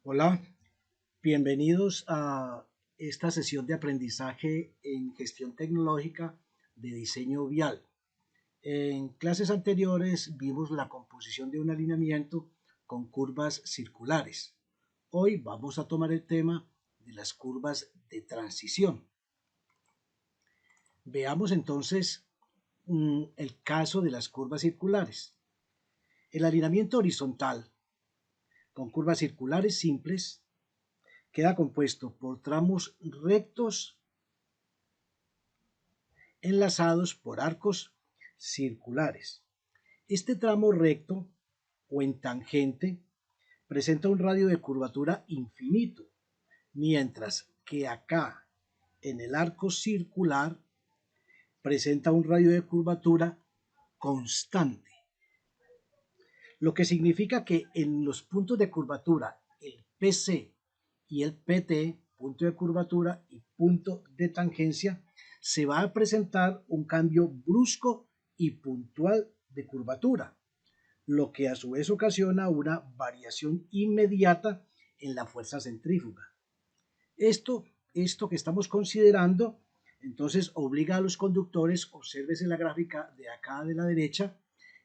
Hola, bienvenidos a esta sesión de aprendizaje en gestión tecnológica de diseño vial. En clases anteriores vimos la composición de un alineamiento con curvas circulares. Hoy vamos a tomar el tema de las curvas de transición. Veamos entonces el caso de las curvas circulares. El alineamiento horizontal con curvas circulares simples queda compuesto por tramos rectos enlazados por arcos circulares. Este tramo recto o en tangente presenta un radio de curvatura infinito, mientras que acá en el arco circular presenta un radio de curvatura constante, lo que significa que en los puntos de curvatura, el PC y el PT, punto de curvatura y punto de tangencia, se va a presentar un cambio brusco y puntual de curvatura, lo que a su vez ocasiona una variación inmediata en la fuerza centrífuga. Esto que estamos considerando, entonces obliga a los conductores, obsérvese la gráfica de acá de la derecha,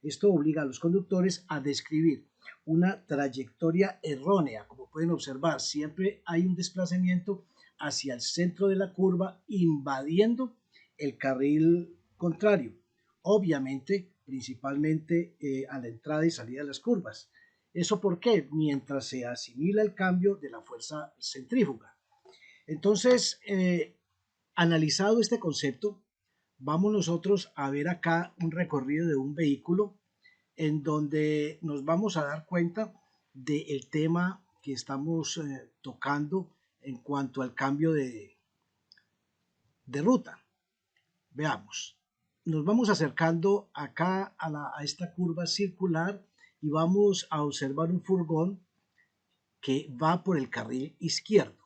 esto obliga a los conductores a describir una trayectoria errónea. Como pueden observar, siempre hay un desplazamiento hacia el centro de la curva invadiendo el carril contrario. Obviamente, principalmente a la entrada y salida de las curvas. ¿Eso por qué? Mientras se asimila el cambio de la fuerza centrífuga. Entonces, analizado este concepto, vamos nosotros a ver acá un recorrido de un vehículo en donde nos vamos a dar cuenta del tema que estamos tocando en cuanto al cambio de ruta. Veamos, nos vamos acercando acá a esta curva circular y vamos a observar un furgón que va por el carril izquierdo.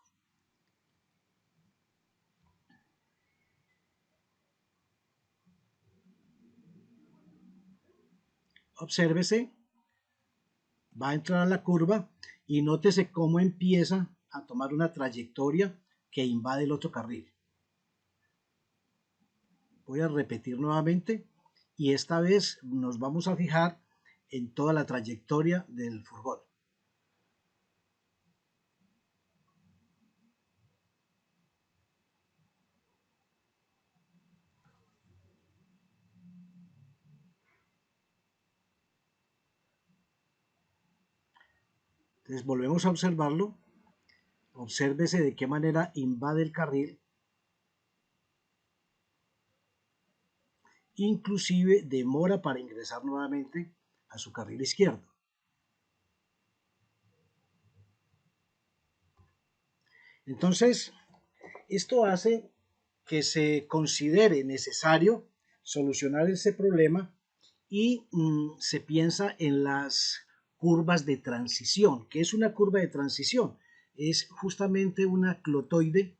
Obsérvese, va a entrar a la curva y nótese cómo empieza a tomar una trayectoria que invade el otro carril. Voy a repetir nuevamente y esta vez nos vamos a fijar en toda la trayectoria del furgón. Entonces volvemos a observarlo. Obsérvese de qué manera invade el carril. Inclusive demora para ingresar nuevamente a su carril izquierdo. Entonces, esto hace que se considere necesario solucionar ese problema y se piensa en las curvas de transición. ¿Qué es una curva de transición? Es justamente una clotoide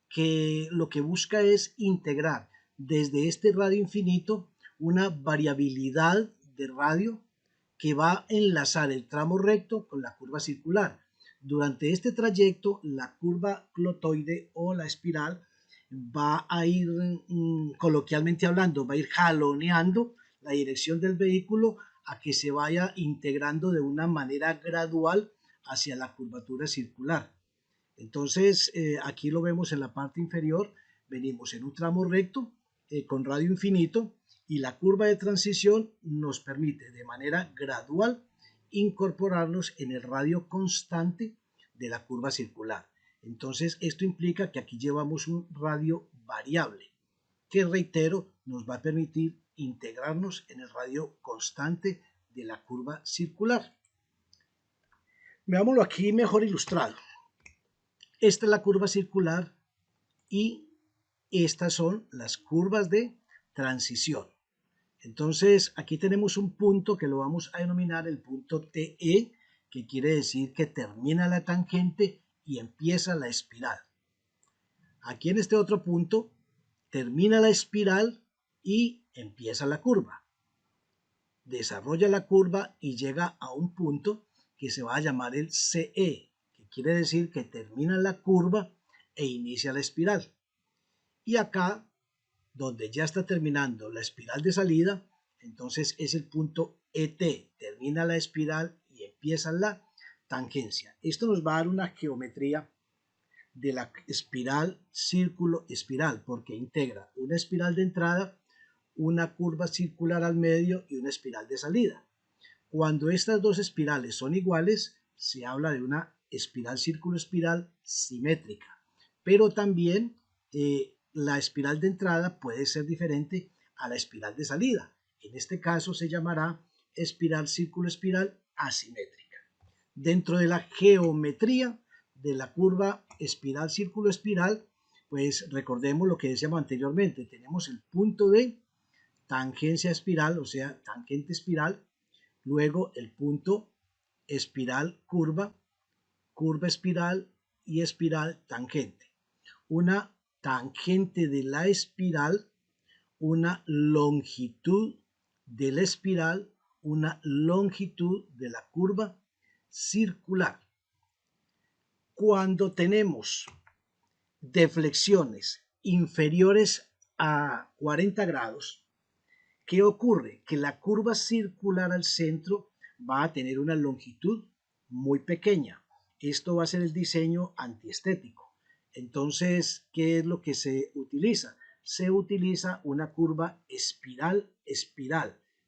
que lo que busca es integrar desde este radio infinito una variabilidad de radio que va a enlazar el tramo recto con la curva circular. Durante este trayecto, la curva clotoide o la espiral va a ir, coloquialmente hablando, va a ir jaloneando la dirección del vehículo a que se vaya integrando de una manera gradual hacia la curvatura circular. Entonces, aquí lo vemos en la parte inferior, venimos en un tramo recto con radio infinito y la curva de transición nos permite de manera gradual incorporarnos en el radio constante de la curva circular. Entonces, esto implica que aquí llevamos un radio variable que, reitero, nos va a permitir integrarnos en el radio constante de la curva circular. Veámoslo aquí mejor ilustrado. Esta es la curva circular y estas son las curvas de transición. Entonces, aquí tenemos un punto que lo vamos a denominar el punto TE, que quiere decir que termina la tangente y empieza la espiral. Aquí en este otro punto termina la espiral y empieza la curva. Desarrolla la curva y llega a un punto que se va a llamar el CE, que quiere decir que termina la curva e inicia la espiral. Y acá, donde ya está terminando la espiral de salida, entonces es el punto ET, termina la espiral y empieza la tangencia. Esto nos va a dar una geometría de la espiral, círculo, espiral, porque integra una espiral de entrada, una curva circular al medio y una espiral de salida. Cuando estas dos espirales son iguales, se habla de una espiral, círculo, espiral simétrica. Pero también la espiral de entrada puede ser diferente a la espiral de salida. En este caso se llamará espiral, círculo, espiral asimétrica. Dentro de la geometría de la curva espiral, círculo, espiral, pues recordemos lo que decíamos anteriormente. Tenemos el punto de tangencia espiral, o sea, tangente espiral, luego el punto espiral curva, curva espiral y espiral tangente. Una tangente de la espiral, una longitud de la espiral, una longitud de la curva circular. Cuando tenemos deflexiones inferiores a 40 grados, ¿qué ocurre? Que la curva circular al centro va a tener una longitud muy pequeña. Esto va a ser el diseño antiestético. Entonces, ¿qué es lo que se utiliza? Se utiliza una curva espiral.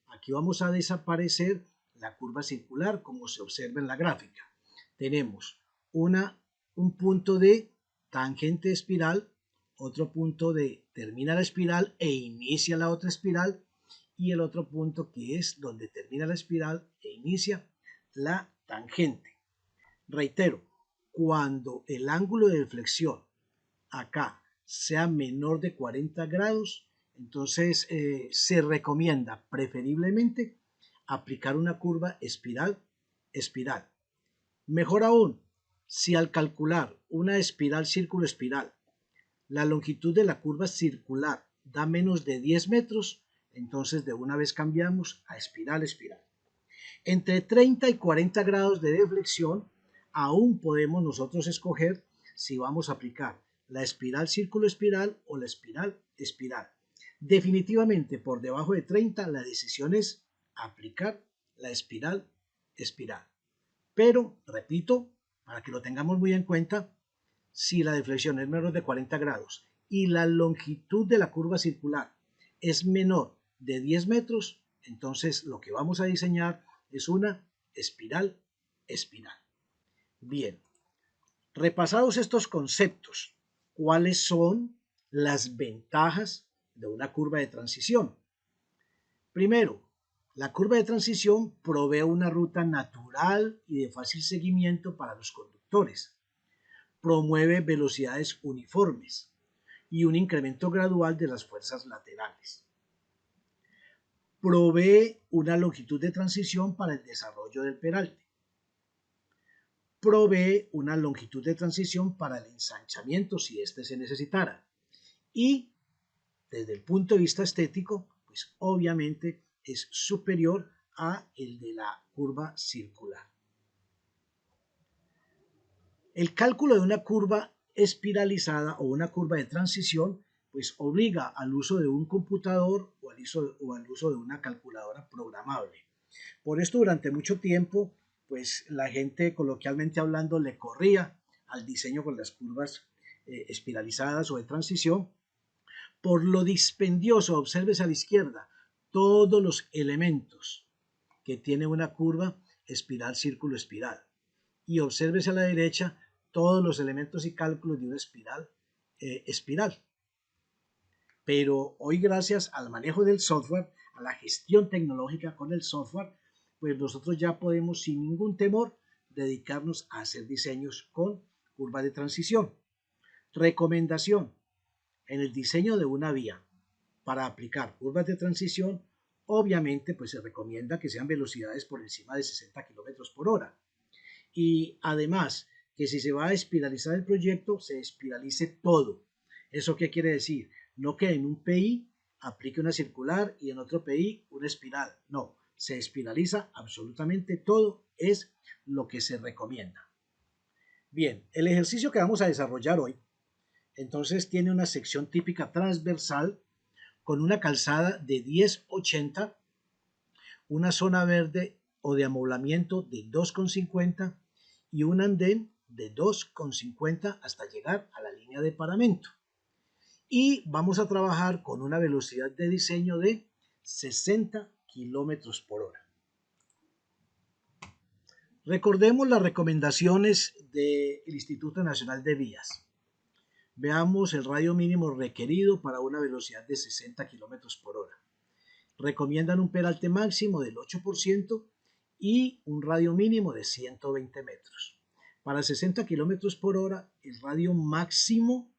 Aquí vamos a desaparecer la curva circular, como se observa en la gráfica. Tenemos un punto de tangente espiral, otro punto de termina la espiral e inicia la otra espiral, y el otro punto que es donde termina la espiral e inicia la tangente. Reitero, cuando el ángulo de deflexión acá sea menor de 40 grados, entonces se recomienda preferiblemente aplicar una curva espiral. Mejor aún, si al calcular una espiral, círculo, espiral, la longitud de la curva circular da menos de 10 metros, entonces de una vez cambiamos a espiral. Entre 30 y 40 grados de deflexión, aún podemos nosotros escoger si vamos a aplicar la espiral, círculo, espiral o la espiral. Definitivamente por debajo de 30 la decisión es aplicar la espiral. Pero, repito, para que lo tengamos muy en cuenta, si la deflexión es menor de 40 grados y la longitud de la curva circular es menor de 10 metros, entonces lo que vamos a diseñar es una espiral. Bien, repasados estos conceptos, ¿cuáles son las ventajas de una curva de transición? Primero, la curva de transición provee una ruta natural y de fácil seguimiento para los conductores. Promueve velocidades uniformes y un incremento gradual de las fuerzas laterales. Provee una longitud de transición para el desarrollo del peralte. Provee una longitud de transición para el ensanchamiento si éste se necesitara. Y desde el punto de vista estético, pues obviamente es superior a el de la curva circular. El cálculo de una curva espiralizada o una curva de transición pues obliga al uso de un computador o al uso de una calculadora programable. Por esto durante mucho tiempo pues la gente coloquialmente hablando le corría al diseño con las curvas espiralizadas o de transición por lo dispendioso. Obsérvese a la izquierda todos los elementos que tiene una curva espiral, círculo, espiral. Y obsérvese a la derecha todos los elementos y cálculos de una espiral. Pero hoy gracias al manejo del software, a la gestión tecnológica con el software, pues nosotros ya podemos sin ningún temor dedicarnos a hacer diseños con curva de transición. Recomendación: en el diseño de una vía para aplicar curvas de transición, obviamente pues se recomienda que sean velocidades por encima de 60 kilómetros por hora. Y además, que si se va a espiralizar el proyecto, se espiralice todo. ¿Eso qué quiere decir? No que en un PI aplique una circular y en otro PI una espiral. No, se espiraliza absolutamente todo, es lo que se recomienda. Bien, el ejercicio que vamos a desarrollar hoy, entonces tiene una sección típica transversal con una calzada de 10,80, una zona verde o de amoblamiento de 2,50 y un andén de 2,50 hasta llegar a la línea de paramento. Y vamos a trabajar con una velocidad de diseño de 60 kilómetros por hora. Recordemos las recomendaciones del Instituto Nacional de Vías. Veamos el radio mínimo requerido para una velocidad de 60 kilómetros por hora. Recomiendan un peralte máximo del 8% y un radio mínimo de 120 metros. Para 60 kilómetros por hora, el radio máximo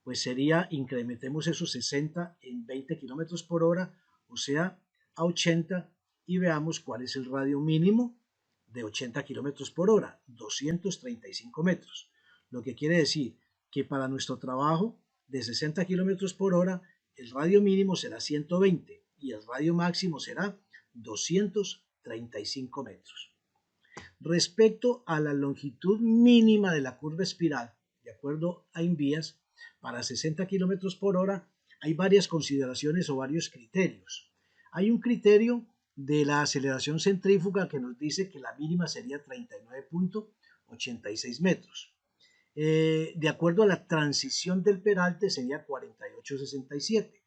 pues sería, incrementemos esos 60 en 20 kilómetros por hora, o sea, a 80, y veamos cuál es el radio mínimo de 80 kilómetros por hora, 235 metros. Lo que quiere decir que para nuestro trabajo de 60 kilómetros por hora, el radio mínimo será 120 y el radio máximo será 235 metros. Respecto a la longitud mínima de la curva espiral, de acuerdo a Invías, para 60 kilómetros por hora hay varias consideraciones o varios criterios. Hay un criterio de la aceleración centrífuga que nos dice que la mínima sería 39,86 metros. De acuerdo a la transición del peralte sería 48,67.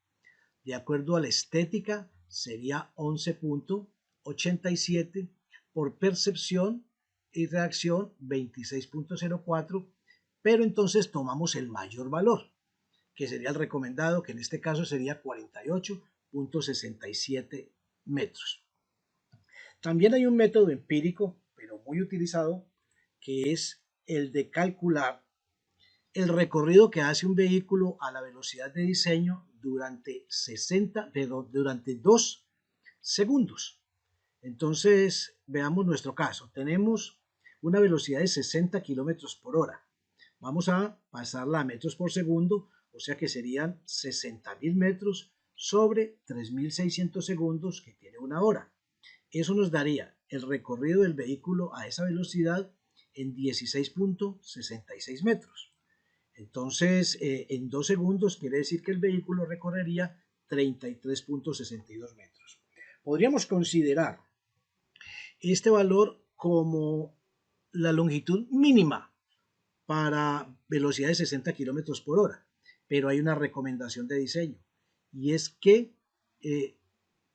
De acuerdo a la estética sería 11,87. Por percepción y reacción 26,04. Pero entonces tomamos el mayor valor, que sería el recomendado, que en este caso sería 48,67 metros. También hay un método empírico, pero muy utilizado, que es el de calcular el recorrido que hace un vehículo a la velocidad de diseño durante 2 segundos. Entonces, veamos nuestro caso. Tenemos una velocidad de 60 kilómetros por hora. Vamos a pasarla a metros por segundo, o sea que serían 60.000 metros sobre 3.600 segundos que tiene una hora. Eso nos daría el recorrido del vehículo a esa velocidad en 16,66 metros. Entonces, en 2 segundos quiere decir que el vehículo recorrería 33,62 metros. Podríamos considerar este valor como la longitud mínima para velocidad de 60 kilómetros por hora, pero hay una recomendación de diseño y es que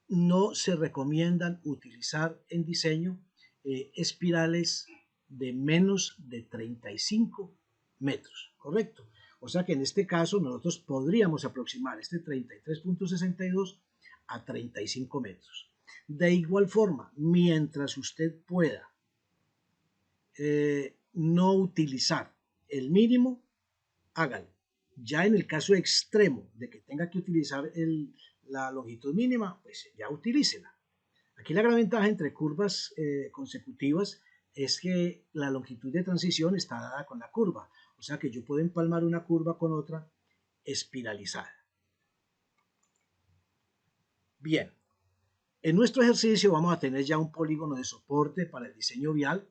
no se recomiendan utilizar en diseño espirales de menos de 35 metros, ¿correcto? O sea que en este caso nosotros podríamos aproximar este 33,62 a 35 metros. De igual forma, mientras usted pueda no utilizar el mínimo, hágalo. Ya en el caso extremo de que tenga que utilizar la longitud mínima, pues ya utilícela. Aquí la gran ventaja entre curvas consecutivas es que la longitud de transición está dada con la curva, o sea que yo puedo empalmar una curva con otra espiralizada. Bien, en nuestro ejercicio vamos a tener ya un polígono de soporte para el diseño vial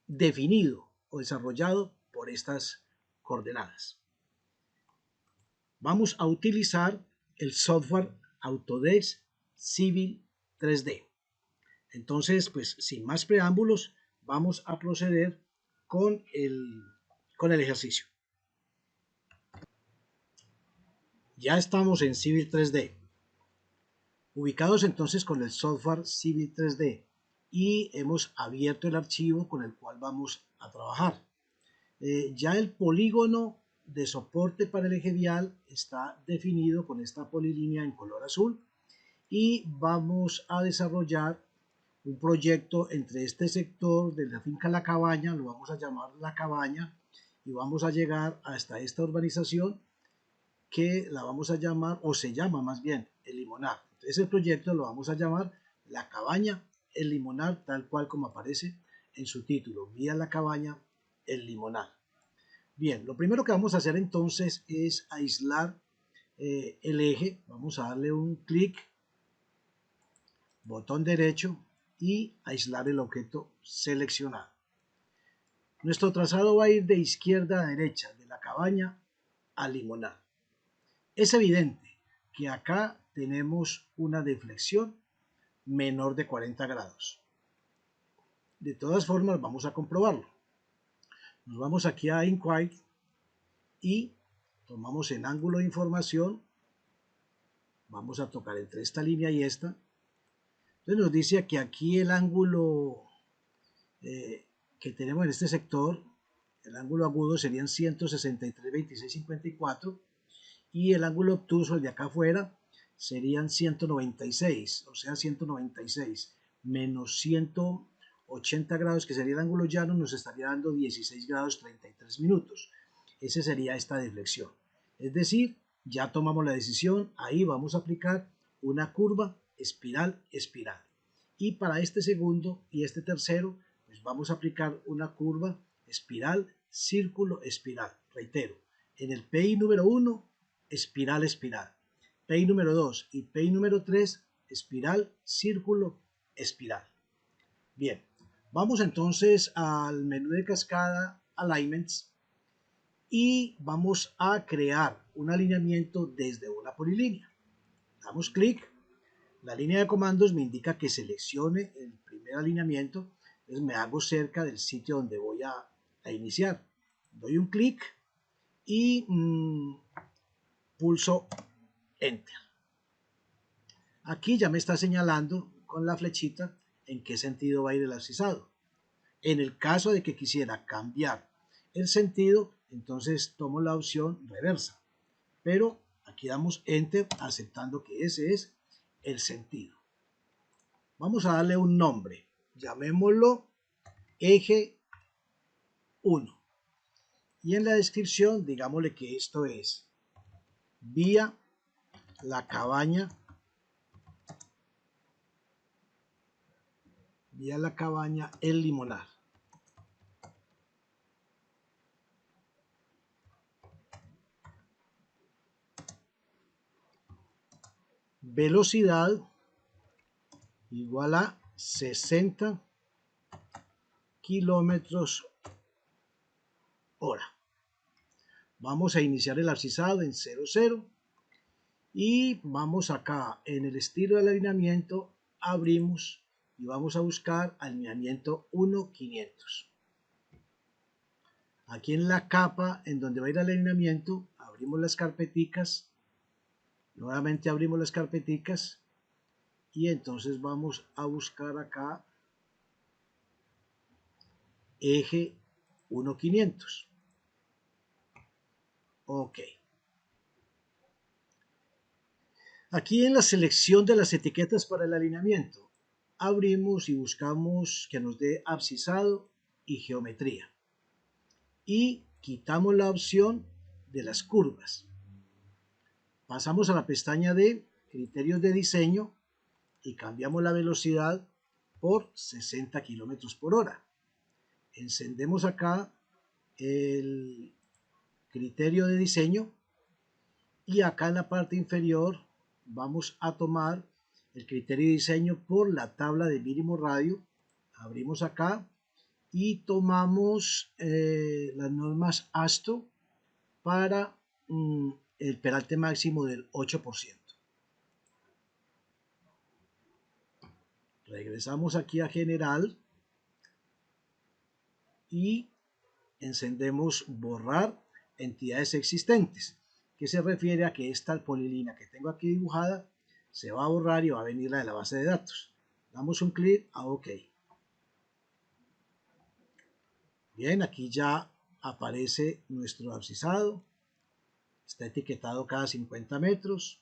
definido o desarrollado por estas coordenadas. Vamos a utilizar el software Autodesk Civil 3D. Entonces, pues sin más preámbulos, vamos a proceder con el ejercicio. Ya estamos en Civil 3D. Ubicados entonces con el software Civil 3D y hemos abierto el archivo con el cual vamos a trabajar. Ya el polígono de soporte para el eje vial está definido con esta polilínea en color azul y vamos a desarrollar un proyecto entre este sector de la finca La Cabaña, lo vamos a llamar La Cabaña, y vamos a llegar hasta esta urbanización que la vamos a llamar, o se llama más bien, El Limonar. Entonces el proyecto lo vamos a llamar La Cabaña, El Limonar, tal cual como aparece en su título, Vía La Cabaña, El Limonar. Bien, lo primero que vamos a hacer entonces es aislar el eje. Vamos a darle un clic, botón derecho y aislar el objeto seleccionado. Nuestro trazado va a ir de izquierda a derecha, de la cabaña a Limonar. Es evidente que acá tenemos una deflexión menor de 40 grados. De todas formas, vamos a comprobarlo. Nos vamos aquí a Inquire y tomamos el ángulo de información. Vamos a tocar entre esta línea y esta. Entonces nos dice que aquí el ángulo que tenemos en este sector, el ángulo agudo serían 163,26,54 y el ángulo obtuso, el de acá afuera, serían 196, o sea 196 menos 180 grados, que sería el ángulo llano, nos estaría dando 16 grados 33 minutos. Esa sería esta deflexión. Es decir, ya tomamos la decisión, ahí vamos a aplicar una curva espiral, espiral. Y para este segundo y este tercero, pues vamos a aplicar una curva espiral, círculo, espiral. Reitero, en el PI número 1, espiral, espiral. PI número 2 y PI número 3, espiral, círculo, espiral. Bien, vamos entonces al menú de cascada, Alignments, y vamos a crear un alineamiento desde una polilínea. Damos clic, la línea de comandos me indica que seleccione el primer alineamiento, entonces me hago cerca del sitio donde voy a iniciar. Doy un clic y pulso Enter. Aquí ya me está señalando con la flechita en qué sentido va a ir el abscisado. En el caso de que quisiera cambiar el sentido, entonces tomo la opción reversa. Pero aquí damos Enter aceptando que ese es el sentido. Vamos a darle un nombre. Llamémoslo eje 1. Y en la descripción digámosle que esto es vía la cabaña, El Limonar. Velocidad igual a 60 kilómetros hora. Vamos a iniciar el abscisado en 00 y vamos acá en el estilo del alineamiento, abrimos y vamos a buscar alineamiento 1.500. Aquí en la capa en donde va a ir el alineamiento, abrimos las carpeticas, nuevamente abrimos las carpeticas y entonces vamos a buscar acá eje 1.500. Ok. Aquí en la selección de las etiquetas para el alineamiento, abrimos y buscamos que nos dé abscisado y geometría. Y quitamos la opción de las curvas. Pasamos a la pestaña de criterios de diseño y cambiamos la velocidad por 60 kilómetros por hora. Encendemos acá el criterio de diseño y acá en la parte inferior vamos a tomar el criterio de diseño por la tabla de mínimo radio. Abrimos acá y tomamos las normas ASTO para el peralte máximo del 8%. Regresamos aquí a general y encendemos borrar entidades existentes, que se refiere a que esta polilínea que tengo aquí dibujada se va a borrar y va a venir la de la base de datos. Damos un clic a OK. Bien, aquí ya aparece nuestro abscisado, está etiquetado cada 50 metros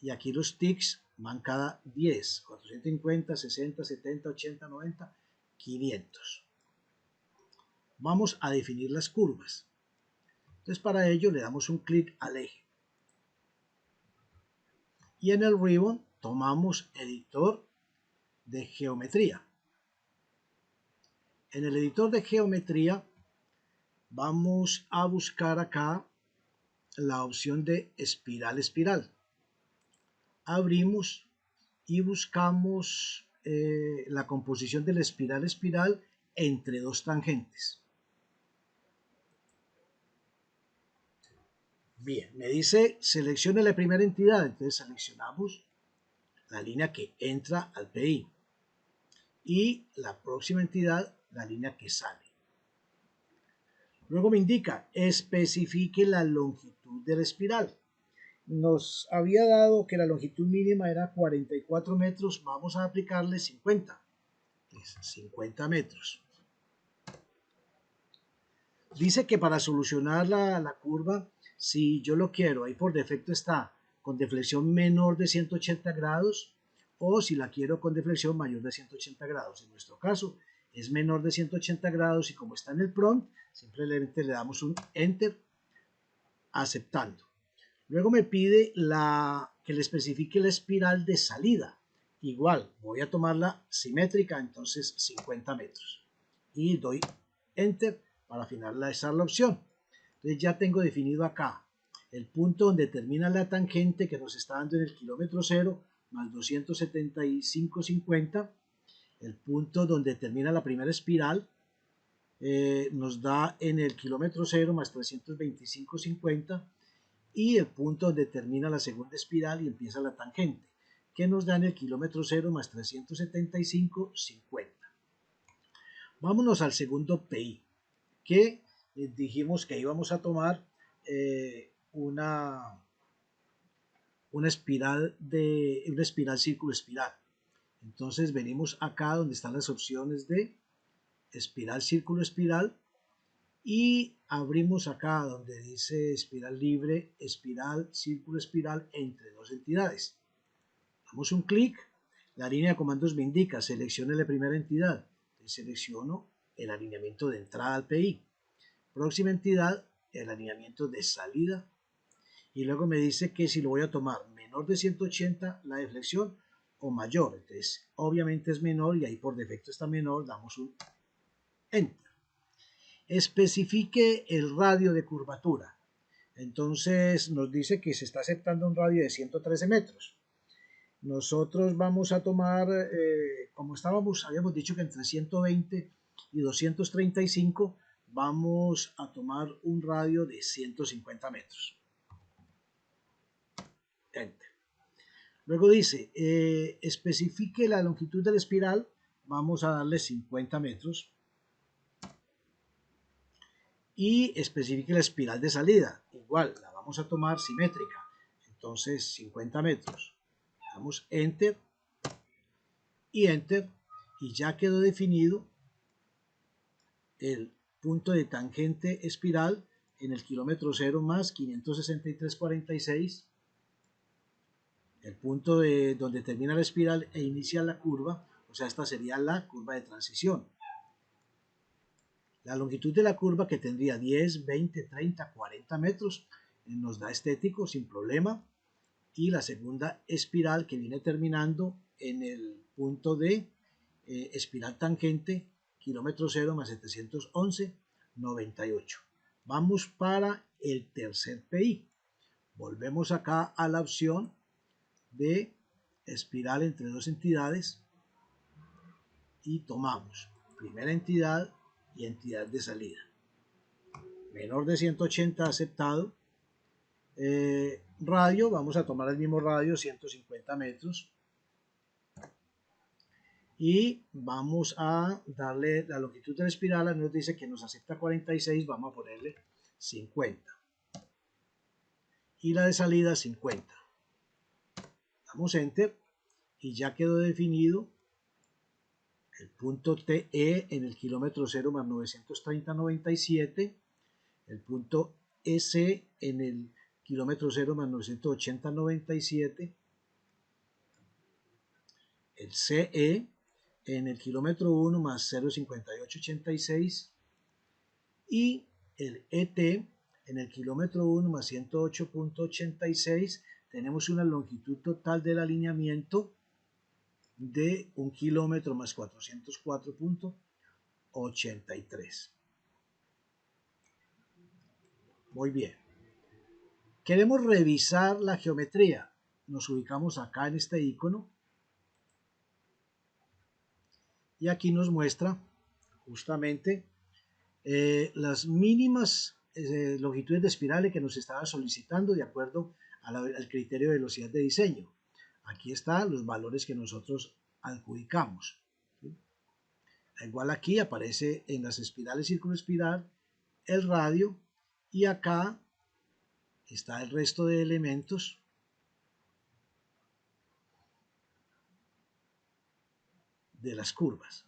y aquí los tics van cada 10, 450, 60, 70, 80, 90, 500. Vamos a definir las curvas. Entonces para ello le damos un clic al eje. Y en el ribbon tomamos editor de geometría. En el editor de geometría vamos a buscar acá la opción de espiral, espiral. Abrimos y buscamos la composición de la espiral, espiral entre dos tangentes. Bien, me dice seleccione la primera entidad, entonces seleccionamos la línea que entra al PI y la próxima entidad, la línea que sale. Luego me indica, especifique la longitud de la espiral. Nos había dado que la longitud mínima era 44 metros, vamos a aplicarle 50, es 50 metros. Dice que para solucionar la curva, si yo lo quiero, ahí por defecto está con deflexión menor de 180 grados o si la quiero con deflexión mayor de 180 grados. En nuestro caso es menor de 180 grados y como está en el prompt, simplemente le damos un enter aceptando. Luego me pide que le especifique la espiral de salida. Igual, voy a tomarla simétrica, entonces 50 metros. Y doy enter para finalizar la opción. Entonces ya tengo definido acá el punto donde termina la tangente que nos está dando en el kilómetro 0 más 275,50. El punto donde termina la primera espiral nos da en el kilómetro 0 más 325,50 y el punto donde termina la segunda espiral y empieza la tangente, que nos da en el kilómetro 0 más 375,50. Vámonos al segundo PI, que dijimos que íbamos a tomar una espiral círculo espiral. Entonces venimos acá donde están las opciones de espiral, círculo, espiral y abrimos acá donde dice espiral libre, espiral, círculo, espiral entre dos entidades. Damos un clic, la línea de comandos me indica seleccione la primera entidad. Entonces selecciono el alineamiento de entrada al PI. Próxima entidad, el alineamiento de salida. Y luego me dice que si lo voy a tomar menor de 180 la deflexión o mayor. Entonces obviamente es menor y ahí por defecto está menor, damos un enter. Especifique el radio de curvatura. Entonces nos dice que se está aceptando un radio de 113 metros. Nosotros vamos a tomar, como habíamos dicho que entre 120 y 235, vamos a tomar un radio de 150 metros. Enter. Luego dice, especifique la longitud de la espiral, vamos a darle 50 metros. Y especifique la espiral de salida, igual, la vamos a tomar simétrica, entonces 50 metros. Damos enter y enter y ya quedó definido el punto de tangente espiral en el kilómetro 0 más 563,46, el punto de donde termina la espiral e inicia la curva, o sea, esta sería la curva de transición. La longitud de la curva que tendría 10, 20, 30, 40 metros nos da estético sin problema. Y la segunda espiral que viene terminando en el punto de espiral tangente, kilómetro 0 más 711,98. Vamos para el tercer PI. Volvemos acá a la opción de espiral entre dos entidades y tomamos primera entidad y entidad de salida. Menor de 180 aceptado. Radio, vamos a tomar el mismo radio, 150 metros. Y vamos a darle la longitud de la espiral, nos dice que nos acepta 46, vamos a ponerle 50. Y la de salida 50. Damos enter y ya quedó definido el punto TE en el kilómetro 0 más 930,97, el punto EC en el kilómetro 0 más 980,97, el CE en el kilómetro 1 más 0,5886 y el ET en el kilómetro 1 más 108,86. Tenemos una longitud total del alineamiento de 1 kilómetro más 404,83. Muy bien. Queremos revisar la geometría. Nos ubicamos acá en este icono. Y aquí nos muestra justamente las mínimas longitudes de espirales que nos estaba solicitando de acuerdo al criterio de velocidad de diseño. Aquí están los valores que nosotros adjudicamos. ¿Sí? Igual aquí aparece en las espirales circunespiral el radio y acá está el resto de elementos de las curvas.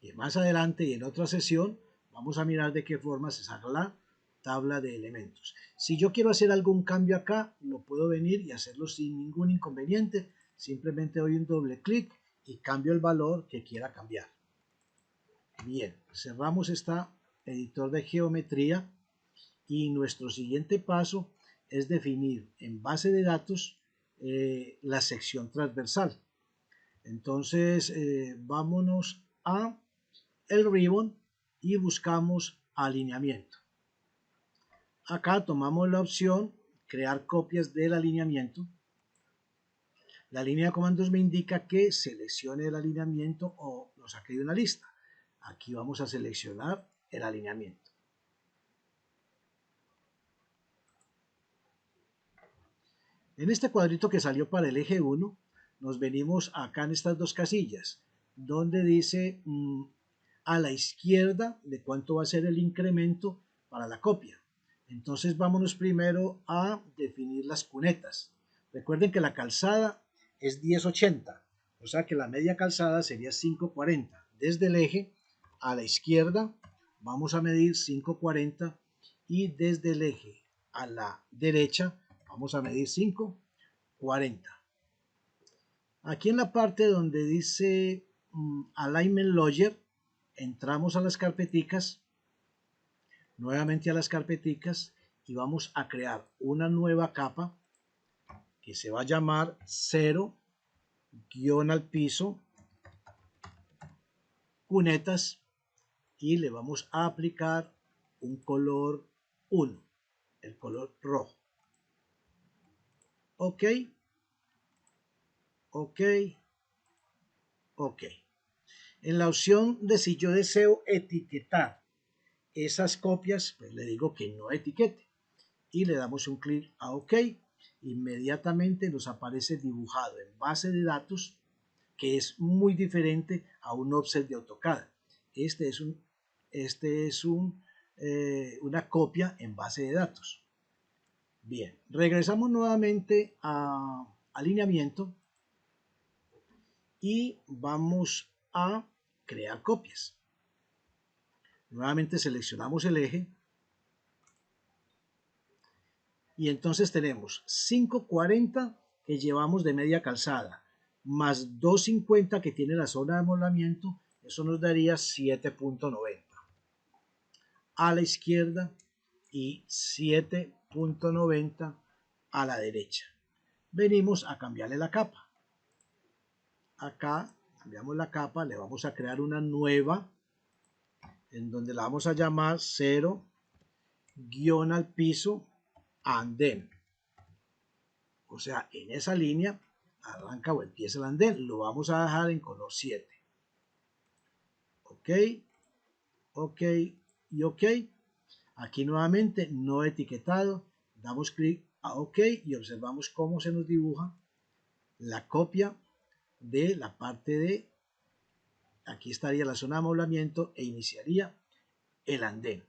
Y más adelante y en otra sesión vamos a mirar de qué forma se saca la tabla de elementos. Si yo quiero hacer algún cambio acá, lo puedo venir y hacerlo sin ningún inconveniente. Simplemente doy un doble clic y cambio el valor que quiera cambiar. Bien, cerramos este editor de geometría y nuestro siguiente paso es definir en base de datos la sección transversal. Entonces vámonos a el ribbon y buscamos alineamiento. Acá tomamos la opción crear copias del alineamiento. La línea de comandos me indica que seleccione el alineamiento o lo saque de una lista. Aquí vamos a seleccionar el alineamiento. En este cuadrito que salió para el eje 1, nos venimos acá en estas dos casillas, donde dice a la izquierda de cuánto va a ser el incremento para la copia. Entonces vámonos primero a definir las cunetas. Recuerden que la calzada es 1080, o sea que la media calzada sería 540. Desde el eje a la izquierda vamos a medir 540 y desde el eje a la derecha vamos a medir 540. Aquí en la parte donde dice Alignment Logger, entramos a las carpeticas, nuevamente a las carpeticas y vamos a crear una nueva capa que se va a llamar 0 guión al piso cunetas y le vamos a aplicar un color 1, el color rojo. Ok, ok, ok. En la opción de si yo deseo etiquetar esas copias, pues le digo que no etiquete y le damos un clic a OK. Inmediatamente nos aparece dibujado en base de datos, que es muy diferente a un offset de AutoCAD. Este es una copia en base de datos. Bien, regresamos nuevamente a alineamiento y vamos a crear copias. Nuevamente seleccionamos el eje y entonces tenemos 540 que llevamos de media calzada más 250 que tiene la zona de amoldamiento, eso nos daría 7.90 a la izquierda y 7.90 a la derecha. Venimos a cambiarle la capa. Acá cambiamos la capa, le vamos a crear una nueva en donde la vamos a llamar 0 guión al piso andén. O sea, en esa línea arranca o empieza el andén. Lo vamos a dejar en color 7. Ok, ok y ok. Aquí nuevamente no etiquetado. Damos clic a OK y observamos cómo se nos dibuja la copia de la parte de... Aquí estaría la zona de amoldamiento e iniciaría el andén.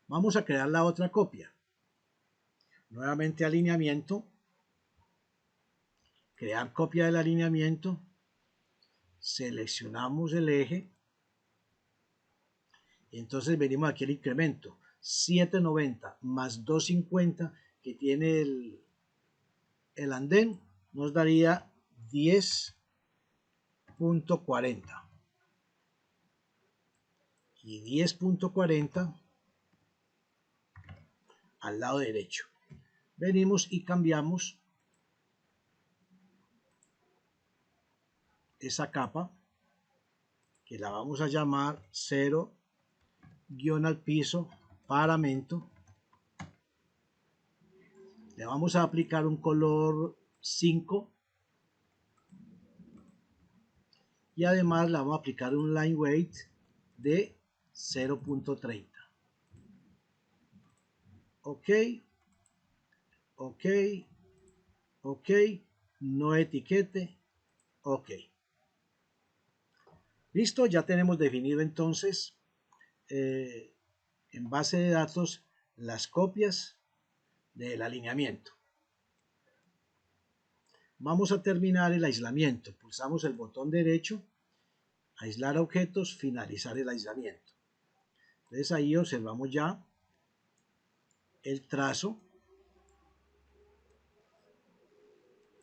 Vamos a crear la otra copia. Nuevamente alineamiento. Crear copia del alineamiento. Seleccionamos el eje. Y entonces venimos aquí al incremento. 790 más 250 que tiene el andén nos daría 10.40. Y 10.40 al lado derecho. Venimos y cambiamos esa capa que la vamos a llamar 0 guión al piso paramento. Le vamos a aplicar un color 5 y además le vamos a aplicar un line weight de 0.30. Ok, ok, ok, no etiquete, ok. Listo, ya tenemos definido entonces en base de datos las copias del alineamiento. Vamos a terminar el aislamiento. Pulsamos el botón derecho, aislar objetos, finalizar el aislamiento. Entonces ahí observamos ya el trazo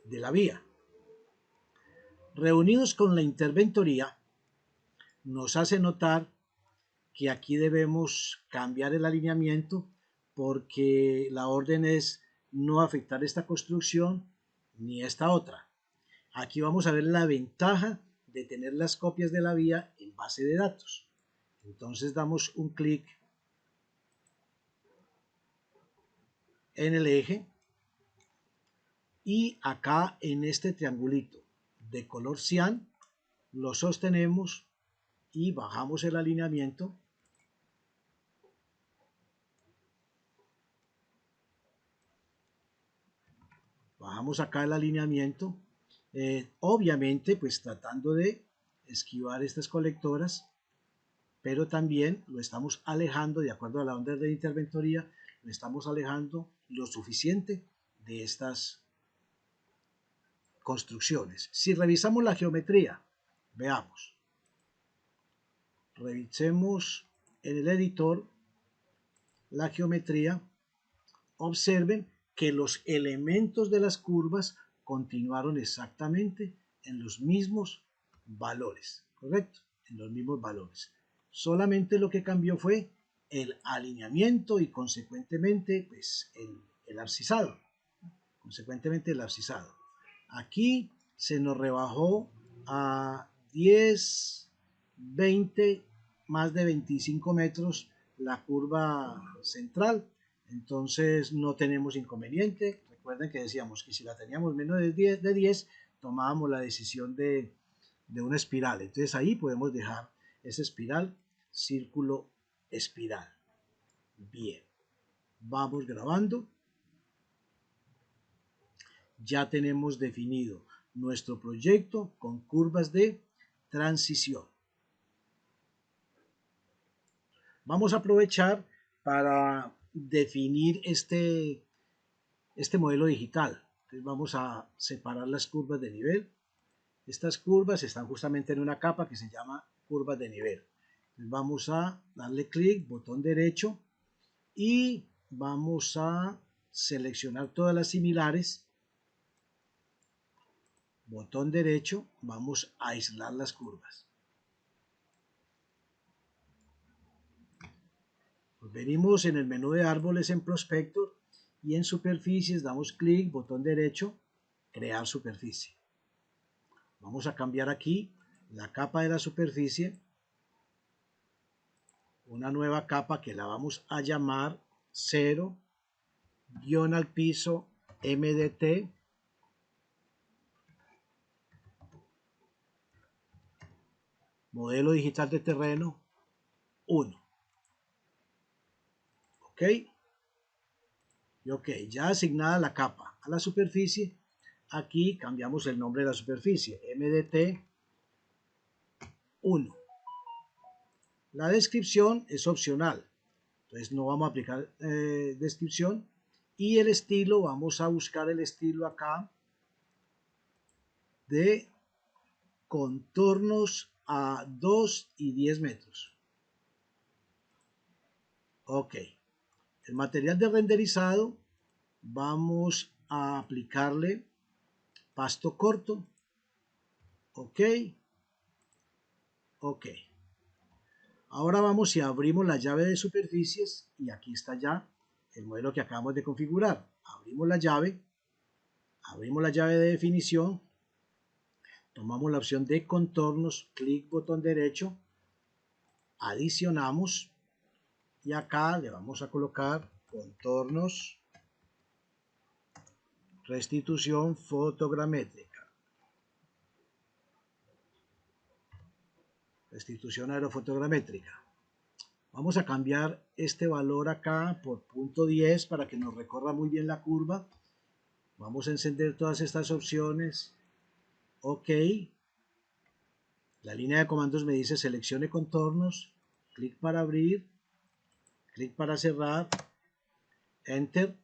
de la vía. Reunidos con la interventoría, nos hace notar que aquí debemos cambiar el alineamiento porque la orden es no afectar esta construcción ni esta otra. Aquí vamos a ver la ventaja de tener las copias de la vía en base de datos. Entonces damos un clic en el eje y acá en este triangulito de color cian lo sostenemos y bajamos el alineamiento. Bajamos acá el alineamiento, obviamente pues tratando de esquivar estas colectoras, pero también lo estamos alejando, de acuerdo a la orden de interventoría, lo estamos alejando lo suficiente de estas construcciones. Si revisamos la geometría, veamos, revisemos en el editor la geometría, observen que los elementos de las curvas continuaron exactamente en los mismos valores, ¿correcto? En los mismos valores. Solamente lo que cambió fue el alineamiento y consecuentemente pues, el abscisado. Consecuentemente el abscisado. Aquí se nos rebajó a 10, 20, más de 25 metros la curva central. Entonces no tenemos inconveniente. Recuerden que decíamos que si la teníamos menos de 10 tomábamos la decisión de una espiral. Entonces ahí podemos dejar esa espiral, círculo, espiral. Bien, vamos grabando. Ya tenemos definido nuestro proyecto con curvas de transición. Vamos a aprovechar para definir este modelo digital. Entonces vamos a separar las curvas de nivel. Estas curvas están justamente en una capa que se llama curvas de nivel. Entonces vamos a darle clic, botón derecho, y vamos a seleccionar todas las similares. Botón derecho, vamos a aislar las curvas. Pues venimos en el menú de árboles en Prospector y en superficies damos clic, botón derecho, crear superficie. Vamos a cambiar aquí la capa de la superficie, una nueva capa que la vamos a llamar 0, guión al piso, MDT. Modelo digital de terreno 1. ¿Ok? Y ok, ya asignada la capa a la superficie, aquí cambiamos el nombre de la superficie, MDT 1. La descripción es opcional, entonces no vamos a aplicar descripción. Y el estilo, vamos a buscar el estilo acá de contornos a 2 y 10 metros. Ok, el material de renderizado, vamos a aplicarle pasto corto. Ok, ok. Ahora vamos y abrimos la llave de superficies y aquí está ya el modelo que acabamos de configurar. Abrimos la llave de definición, tomamos la opción de contornos, clic botón derecho, adicionamos y acá le vamos a colocar contornos, restitución fotogramétrica, restitución aerofotogramétrica. Vamos a cambiar este valor acá por .10 para que nos recorra muy bien la curva. Vamos a encender todas estas opciones. OK. La línea de comandos me dice seleccione contornos. Clic para abrir. Clic para cerrar. Enter.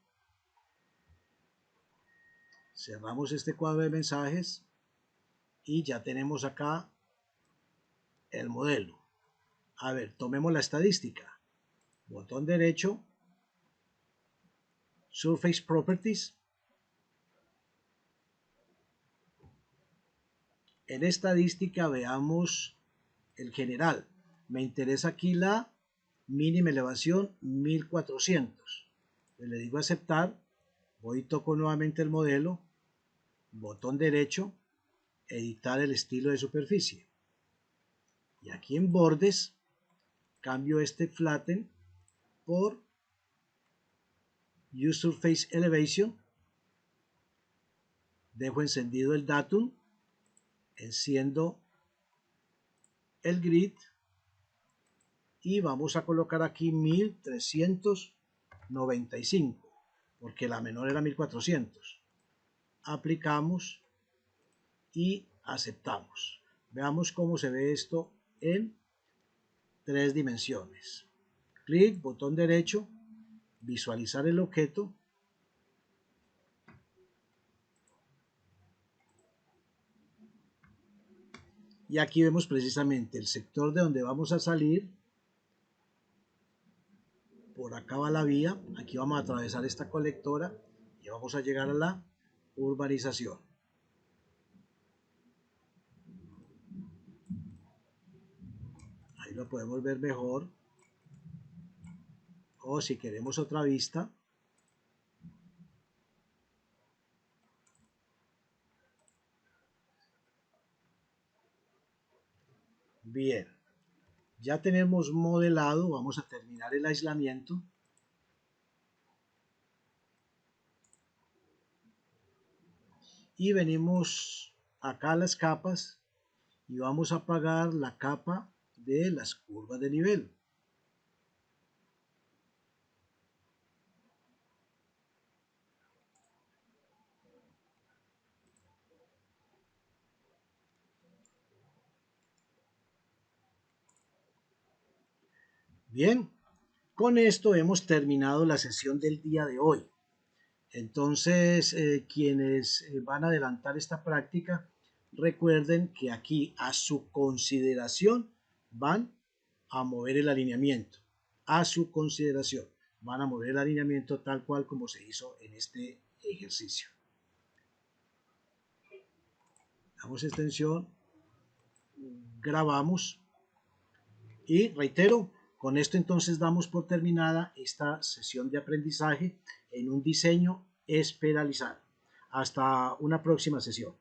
Cerramos este cuadro de mensajes. Y ya tenemos acá el modelo. A ver, tomemos la estadística. Botón derecho. Surface Properties. En estadística veamos el general. Me interesa aquí la mínima elevación 1400. Le digo aceptar. Voy y toco nuevamente el modelo. Botón derecho. Editar el estilo de superficie. Y aquí en bordes cambio este flatten por Use Surface Elevation. Dejo encendido el datum. Enciendo el grid y vamos a colocar aquí 1395 porque la menor era 1400. Aplicamos y aceptamos. Veamos cómo se ve esto en 3 dimensiones. Clic, botón derecho, visualizar el objeto. Y aquí vemos precisamente el sector de donde vamos a salir. Por acá va la vía. Aquí vamos a atravesar esta colectora y vamos a llegar a la urbanización. Ahí lo podemos ver mejor. O si queremos otra vista. Bien. Ya tenemos modelado, vamos a terminar el aislamiento. Y venimos acá a las capas y vamos a apagar la capa de las curvas de nivel. Bien, con esto hemos terminado la sesión del día de hoy. Entonces, quienes van a adelantar esta práctica, recuerden que aquí a su consideración van a mover el alineamiento. A su consideración van a mover el alineamiento tal cual como se hizo en este ejercicio. Damos extensión, grabamos y reitero, con esto entonces damos por terminada esta sesión de aprendizaje en un diseño espiralizado. Hasta una próxima sesión.